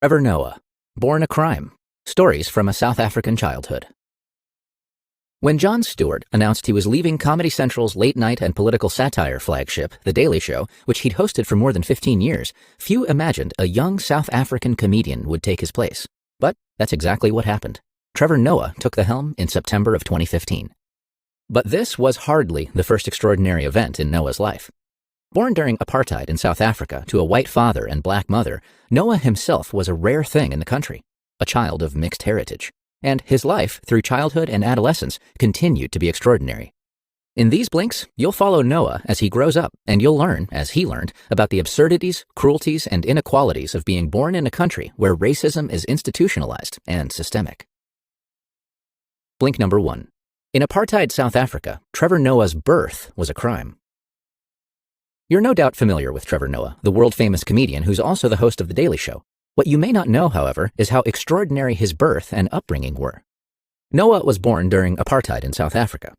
Trevor Noah, born a crime. Stories from a South African childhood. When Jon Stewart announced he was leaving Comedy Central's late-night and political satire flagship, The Daily Show, which he'd hosted for more than 15 years, few imagined a young South African comedian would take his place. But that's exactly what happened. Trevor Noah took the helm in September of 2015. But this was hardly the first extraordinary event in Noah's life. Born during apartheid in South Africa to a white father and black mother, Noah himself was a rare thing in the country, a child of mixed heritage. And his life, through childhood and adolescence, continued to be extraordinary. In these blinks, you'll follow Noah as he grows up, and you'll learn, as he learned, about the absurdities, cruelties, and inequalities of being born in a country where racism is institutionalized and systemic. Blink number 1. In apartheid South Africa, Trevor Noah's birth was a crime. You're no doubt familiar with Trevor Noah, the world-famous comedian who's also the host of The Daily Show. What you may not know, however, is how extraordinary his birth and upbringing were. Noah was born during apartheid in South Africa.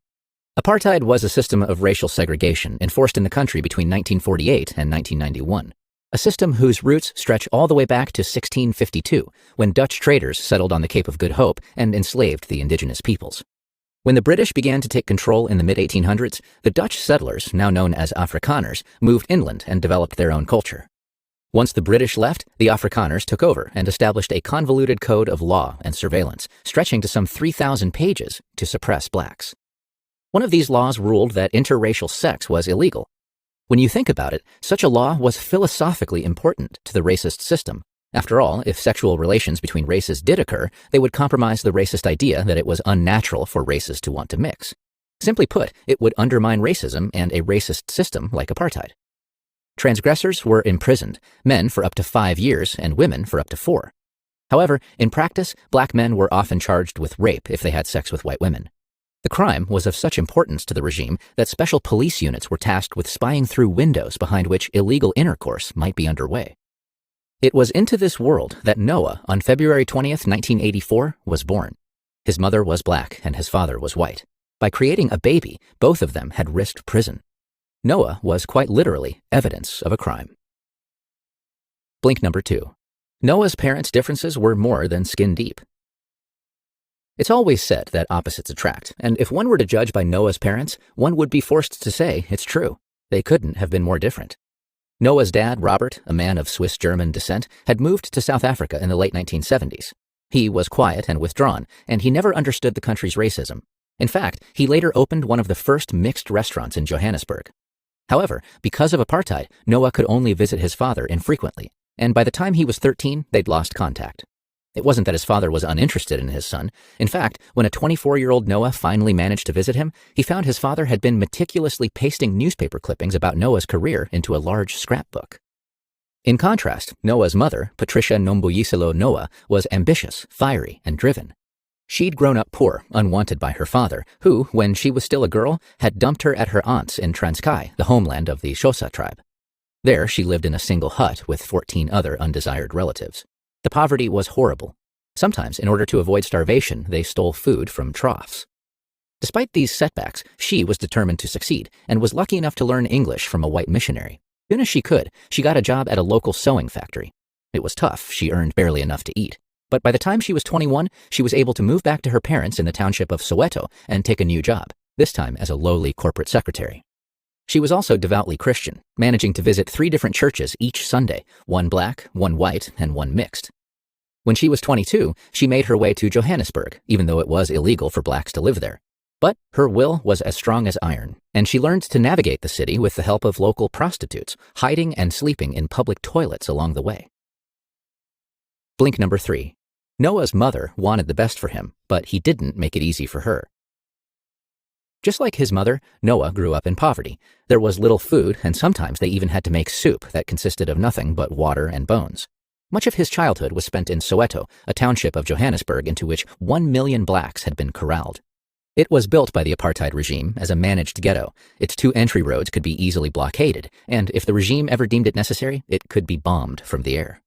Apartheid was a system of racial segregation enforced in the country between 1948 and 1991, a system whose roots stretch all the way back to 1652, when Dutch traders settled on the Cape of Good Hope and enslaved the indigenous peoples. When the British began to take control in the mid-1800s, the Dutch settlers, now known as Afrikaners, moved inland and developed their own culture. Once the British left, the Afrikaners took over and established a convoluted code of law and surveillance, stretching to some 3,000 pages to suppress blacks. One of these laws ruled that interracial sex was illegal. When you think about it, such a law was philosophically important to the racist system. After all, if sexual relations between races did occur, they would compromise the racist idea that it was unnatural for races to want to mix. Simply put, it would undermine racism and a racist system like apartheid. Transgressors were imprisoned, men for up to 5 years and women for up to 4. However, in practice, black men were often charged with rape if they had sex with white women. The crime was of such importance to the regime that special police units were tasked with spying through windows behind which illegal intercourse might be underway. It was into this world that Noah, on February 20th, 1984, was born. His mother was black and his father was white. By creating a baby, both of them had risked prison. Noah was quite literally evidence of a crime. Blink number 2. Noah's parents' differences were more than skin deep. It's always said that opposites attract, and if one were to judge by Noah's parents, one would be forced to say it's true. They couldn't have been more different. Noah's dad, Robert, a man of Swiss-German descent, had moved to South Africa in the late 1970s. He was quiet and withdrawn, and he never understood the country's racism. In fact, he later opened one of the first mixed restaurants in Johannesburg. However, because of apartheid, Noah could only visit his father infrequently, and by the time he was 13, they'd lost contact. It wasn't that his father was uninterested in his son. In fact, when a 24-year-old Noah finally managed to visit him, he found his father had been meticulously pasting newspaper clippings about Noah's career into a large scrapbook. In contrast, Noah's mother, Patricia Nombuyiselo Noah, was ambitious, fiery, and driven. She'd grown up poor, unwanted by her father, who, when she was still a girl, had dumped her at her aunt's in Transkei, the homeland of the Xhosa tribe. There, she lived in a single hut with 14 other undesired relatives. The poverty was horrible. Sometimes, in order to avoid starvation, they stole food from troughs. Despite these setbacks, she was determined to succeed and was lucky enough to learn English from a white missionary. As soon as she could, she got a job at a local sewing factory. It was tough. She earned barely enough to eat. But by the time she was 21, she was able to move back to her parents in the township of Soweto and take a new job, this time as a lowly corporate secretary. She was also devoutly Christian, managing to visit 3 different churches each Sunday, one black, one white, and one mixed. When she was 22, she made her way to Johannesburg, even though it was illegal for blacks to live there. But her will was as strong as iron, and she learned to navigate the city with the help of local prostitutes, hiding and sleeping in public toilets along the way. Blink number 3. Noah's mother wanted the best for him, but he didn't make it easy for her. Just like his mother, Noah grew up in poverty. There was little food, and sometimes they even had to make soup that consisted of nothing but water and bones. Much of his childhood was spent in Soweto, a township of Johannesburg into which 1 million blacks had been corralled. It was built by the apartheid regime as a managed ghetto. Its 2 entry roads could be easily blockaded, and if the regime ever deemed it necessary, it could be bombed from the air.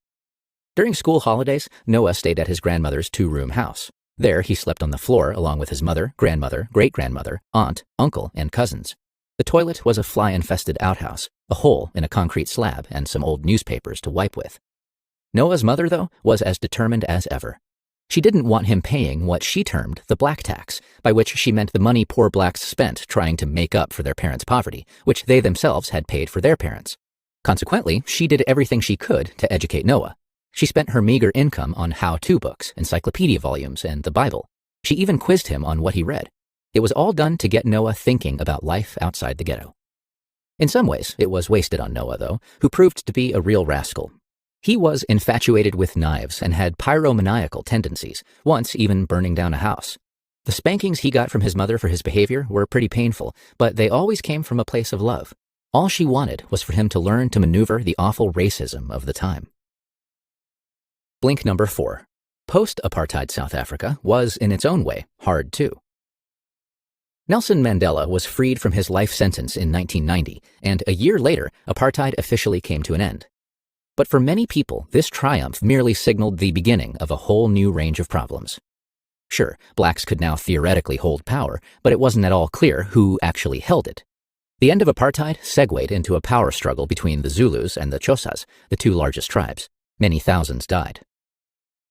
During school holidays, Noah stayed at his grandmother's 2-room house. There, he slept on the floor along with his mother, grandmother, great-grandmother, aunt, uncle, and cousins. The toilet was a fly-infested outhouse, a hole in a concrete slab, and some old newspapers to wipe with. Noah's mother, though, was as determined as ever. She didn't want him paying what she termed the black tax, by which she meant the money poor blacks spent trying to make up for their parents' poverty, which they themselves had paid for their parents. Consequently, she did everything she could to educate Noah. She spent her meager income on how-to books, encyclopedia volumes, and the Bible. She even quizzed him on what he read. It was all done to get Noah thinking about life outside the ghetto. In some ways, it was wasted on Noah, though, who proved to be a real rascal. He was infatuated with knives and had pyromaniacal tendencies, once even burning down a house. The spankings he got from his mother for his behavior were pretty painful, but they always came from a place of love. All she wanted was for him to learn to maneuver the awful racism of the time. Blink number 4. Post-apartheid South Africa was, in its own way, hard too. Nelson Mandela was freed from his life sentence in 1990, and a year later, apartheid officially came to an end. But for many people, this triumph merely signaled the beginning of a whole new range of problems. Sure, blacks could now theoretically hold power, but it wasn't at all clear who actually held it. The end of apartheid segued into a power struggle between the Zulus and the Xhosas, the two largest tribes. Many thousands died.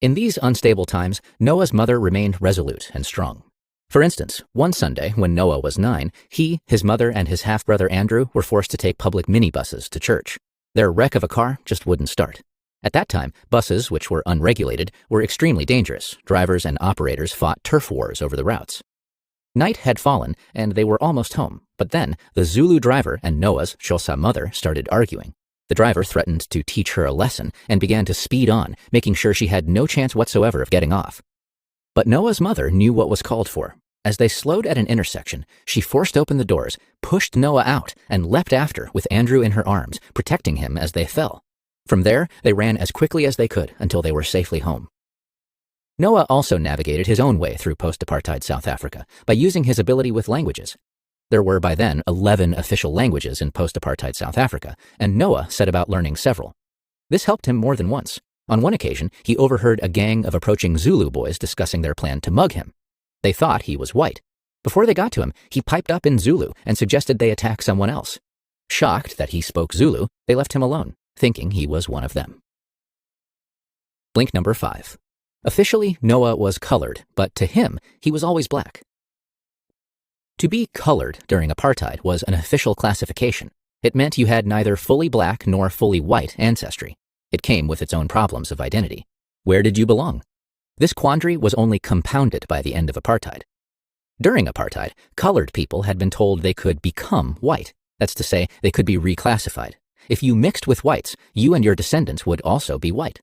In these unstable times, Noah's mother remained resolute and strong. For instance, one Sunday when Noah was 9, he, his mother, and his half-brother Andrew were forced to take public minibuses to church. Their wreck of a car just wouldn't start. At that time, buses, which were unregulated, were extremely dangerous. Drivers and operators fought turf wars over the routes. Night had fallen, and they were almost home, but then the Zulu driver and Noah's Xhosa mother started arguing. The driver threatened to teach her a lesson and began to speed on, making sure she had no chance whatsoever of getting off. But Noah's mother knew what was called for. As they slowed at an intersection, she forced open the doors, pushed Noah out, and leapt after with Andrew in her arms, protecting him as they fell. From there, they ran as quickly as they could until they were safely home. Noah also navigated his own way through post-apartheid South Africa by using his ability with languages. There were by then 11 official languages in post-apartheid South Africa, and Noah set about learning several. This helped him more than once. On one occasion, he overheard a gang of approaching Zulu boys discussing their plan to mug him. They thought he was white. Before they got to him, he piped up in Zulu and suggested they attack someone else. Shocked that he spoke Zulu, they left him alone, thinking he was one of them. Blink number 5. Officially, Noah was colored, but to him, he was always black. To be colored during apartheid was an official classification. It meant you had neither fully black nor fully white ancestry. It came with its own problems of identity. Where did you belong? This quandary was only compounded by the end of apartheid. During apartheid, colored people had been told they could become white. That's to say, they could be reclassified. If you mixed with whites, you and your descendants would also be white.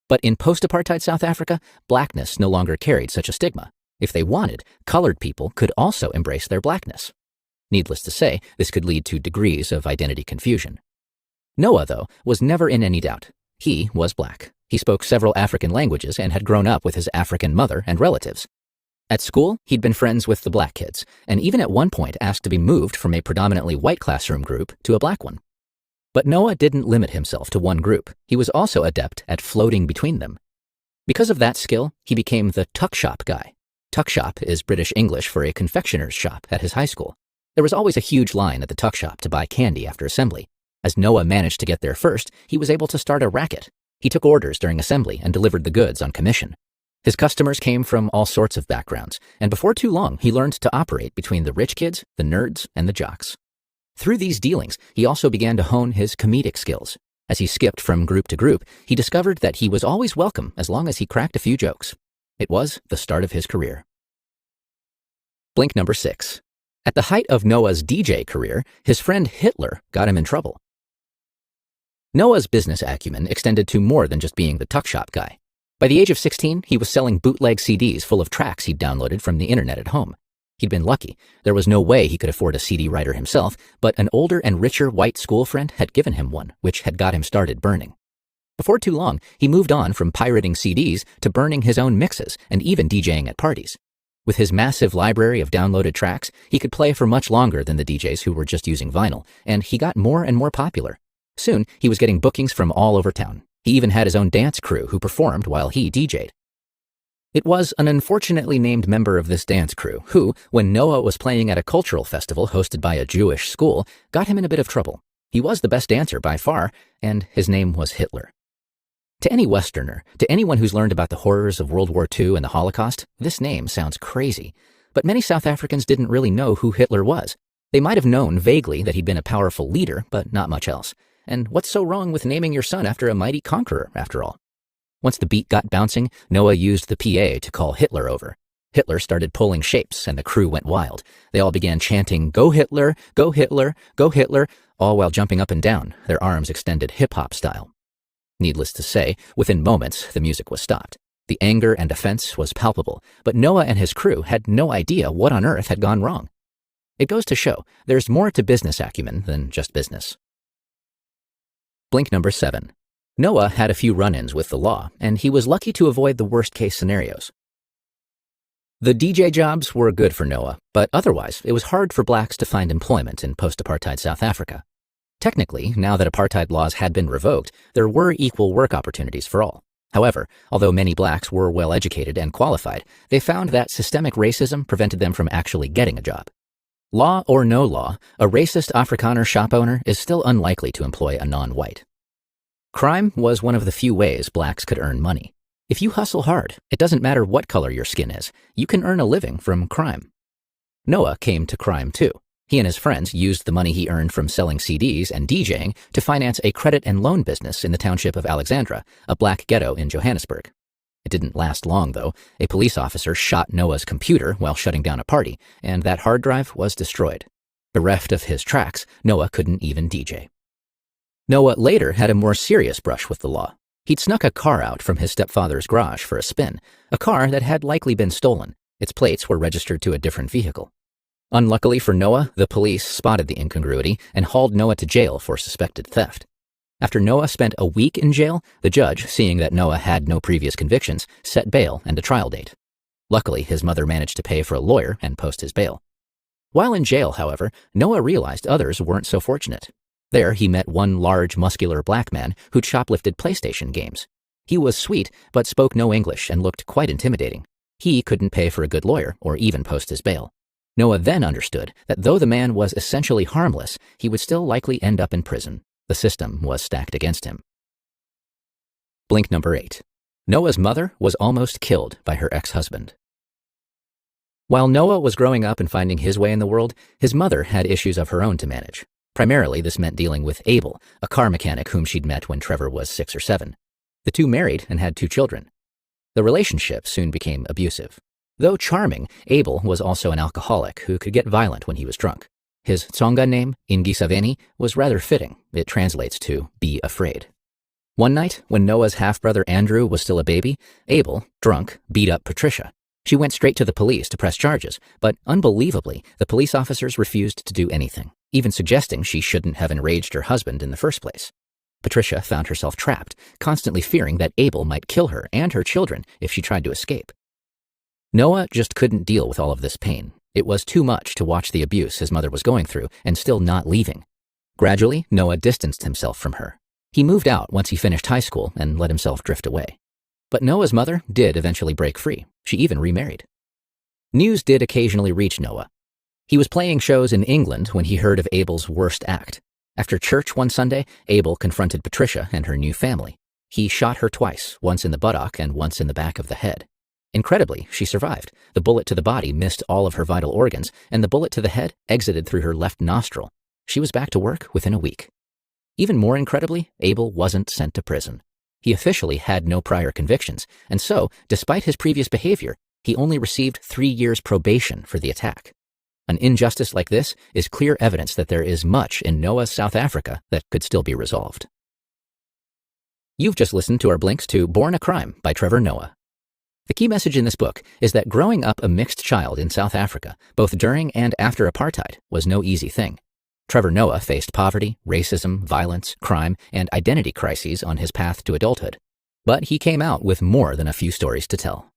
But in post-apartheid South Africa, blackness no longer carried such a stigma. If they wanted, colored people could also embrace their blackness. Needless to say, this could lead to degrees of identity confusion. Noah, though, was never in any doubt. He was black. He spoke several African languages and had grown up with his African mother and relatives. At school, he'd been friends with the black kids, and even at one point asked to be moved from a predominantly white classroom group to a black one. But Noah didn't limit himself to one group. He was also adept at floating between them. Because of that skill, he became the tuck shop guy. Tuck shop is British English for a confectioner's shop at his high school. There was always a huge line at the tuck shop to buy candy after assembly. As Noah managed to get there first, he was able to start a racket. He took orders during assembly and delivered the goods on commission. His customers came from all sorts of backgrounds, and before too long, he learned to operate between the rich kids, the nerds, and the jocks. Through these dealings, he also began to hone his comedic skills. As he skipped from group to group, he discovered that he was always welcome as long as he cracked a few jokes. It was the start of his career. Blink number 6. At the height of Noah's DJ career, his friend Hitler got him in trouble. Noah's business acumen extended to more than just being the tuck shop guy. By the age of 16, he was selling bootleg CDs full of tracks he'd downloaded from the internet at home. He'd been lucky. There was no way he could afford a CD writer himself, but an older and richer white school friend had given him one, which had got him started burning. Before too long, he moved on from pirating CDs to burning his own mixes and even DJing at parties. With his massive library of downloaded tracks, he could play for much longer than the DJs who were just using vinyl, and he got more and more popular. Soon, he was getting bookings from all over town. He even had his own dance crew who performed while he DJ'd. It was an unfortunately named member of this dance crew who, when Noah was playing at a cultural festival hosted by a Jewish school, got him in a bit of trouble. He was the best dancer by far, and his name was Hitler. To any Westerner, to anyone who's learned about the horrors of World War II and the Holocaust, this name sounds crazy. But many South Africans didn't really know who Hitler was. They might have known vaguely that he'd been a powerful leader, but not much else. And what's so wrong with naming your son after a mighty conqueror, after all? Once the beat got bouncing, Noah used the PA to call Hitler over. Hitler started pulling shapes, and the crew went wild. They all began chanting, "Go Hitler, go Hitler, go Hitler," all while jumping up and down, their arms extended hip-hop style. Needless to say, within moments, the music was stopped. The anger and offense was palpable, but Noah and his crew had no idea what on earth had gone wrong. It goes to show, there's more to business acumen than just business. Blink number 7. Noah had a few run-ins with the law, and he was lucky to avoid the worst-case scenarios. The DJ jobs were good for Noah, but otherwise, it was hard for blacks to find employment in post-apartheid South Africa. Technically, now that apartheid laws had been revoked, there were equal work opportunities for all. However, although many blacks were well-educated and qualified, they found that systemic racism prevented them from actually getting a job. Law or no law, a racist Afrikaner shop owner is still unlikely to employ a non-white. Crime was one of the few ways blacks could earn money. If you hustle hard, it doesn't matter what color your skin is, you can earn a living from crime. Noah came to crime too. He and his friends used the money he earned from selling CDs and DJing to finance a credit and loan business in the township of Alexandra, a black ghetto in Johannesburg. It didn't last long, though. A police officer shot Noah's computer while shutting down a party, and that hard drive was destroyed. Bereft of his tracks, Noah couldn't even DJ. Noah later had a more serious brush with the law. He'd snuck a car out from his stepfather's garage for a spin, a car that had likely been stolen. Its plates were registered to a different vehicle. Unluckily for Noah, the police spotted the incongruity and hauled Noah to jail for suspected theft. After Noah spent a week in jail, the judge, seeing that Noah had no previous convictions, set bail and a trial date. Luckily, his mother managed to pay for a lawyer and post his bail. While in jail, however, Noah realized others weren't so fortunate. There, he met one large, muscular black man who'd shoplifted PlayStation games. He was sweet, but spoke no English and looked quite intimidating. He couldn't pay for a good lawyer or even post his bail. Noah then understood that though the man was essentially harmless, he would still likely end up in prison. The system was stacked against him. Blink number 8. Noah's mother was almost killed by her ex-husband. While Noah was growing up and finding his way in the world, his mother had issues of her own to manage. Primarily, this meant dealing with Abel, a car mechanic whom she'd met when Trevor was 6 or 7. The two married and had 2 children. The relationship soon became abusive. Though charming, Abel was also an alcoholic who could get violent when he was drunk. His Tsonga name, Ingisaveni, was rather fitting. It translates to be afraid. One night, when Noah's half-brother Andrew was still a baby, Abel, drunk, beat up Patricia. She went straight to the police to press charges, but unbelievably, the police officers refused to do anything, even suggesting she shouldn't have enraged her husband in the first place. Patricia found herself trapped, constantly fearing that Abel might kill her and her children if she tried to escape. Noah just couldn't deal with all of this pain. It was too much to watch the abuse his mother was going through and still not leaving. Gradually, Noah distanced himself from her. He moved out once he finished high school and let himself drift away. But Noah's mother did eventually break free. She even remarried. News did occasionally reach Noah. He was playing shows in England when he heard of Abel's worst act. After church one Sunday, Abel confronted Patricia and her new family. He shot her twice, once in the buttock and once in the back of the head. Incredibly, she survived. The bullet to the body missed all of her vital organs, and the bullet to the head exited through her left nostril. She was back to work within a week. Even more incredibly, Abel wasn't sent to prison. He officially had no prior convictions, and so, despite his previous behavior, he only received 3 years probation for the attack. An injustice like this is clear evidence that there is much in Noah's South Africa that could still be resolved. You've just listened to our blinks to Born a Crime by Trevor Noah. The key message in this book is that growing up a mixed child in South Africa, both during and after apartheid, was no easy thing. Trevor Noah faced poverty, racism, violence, crime, and identity crises on his path to adulthood. But he came out with more than a few stories to tell.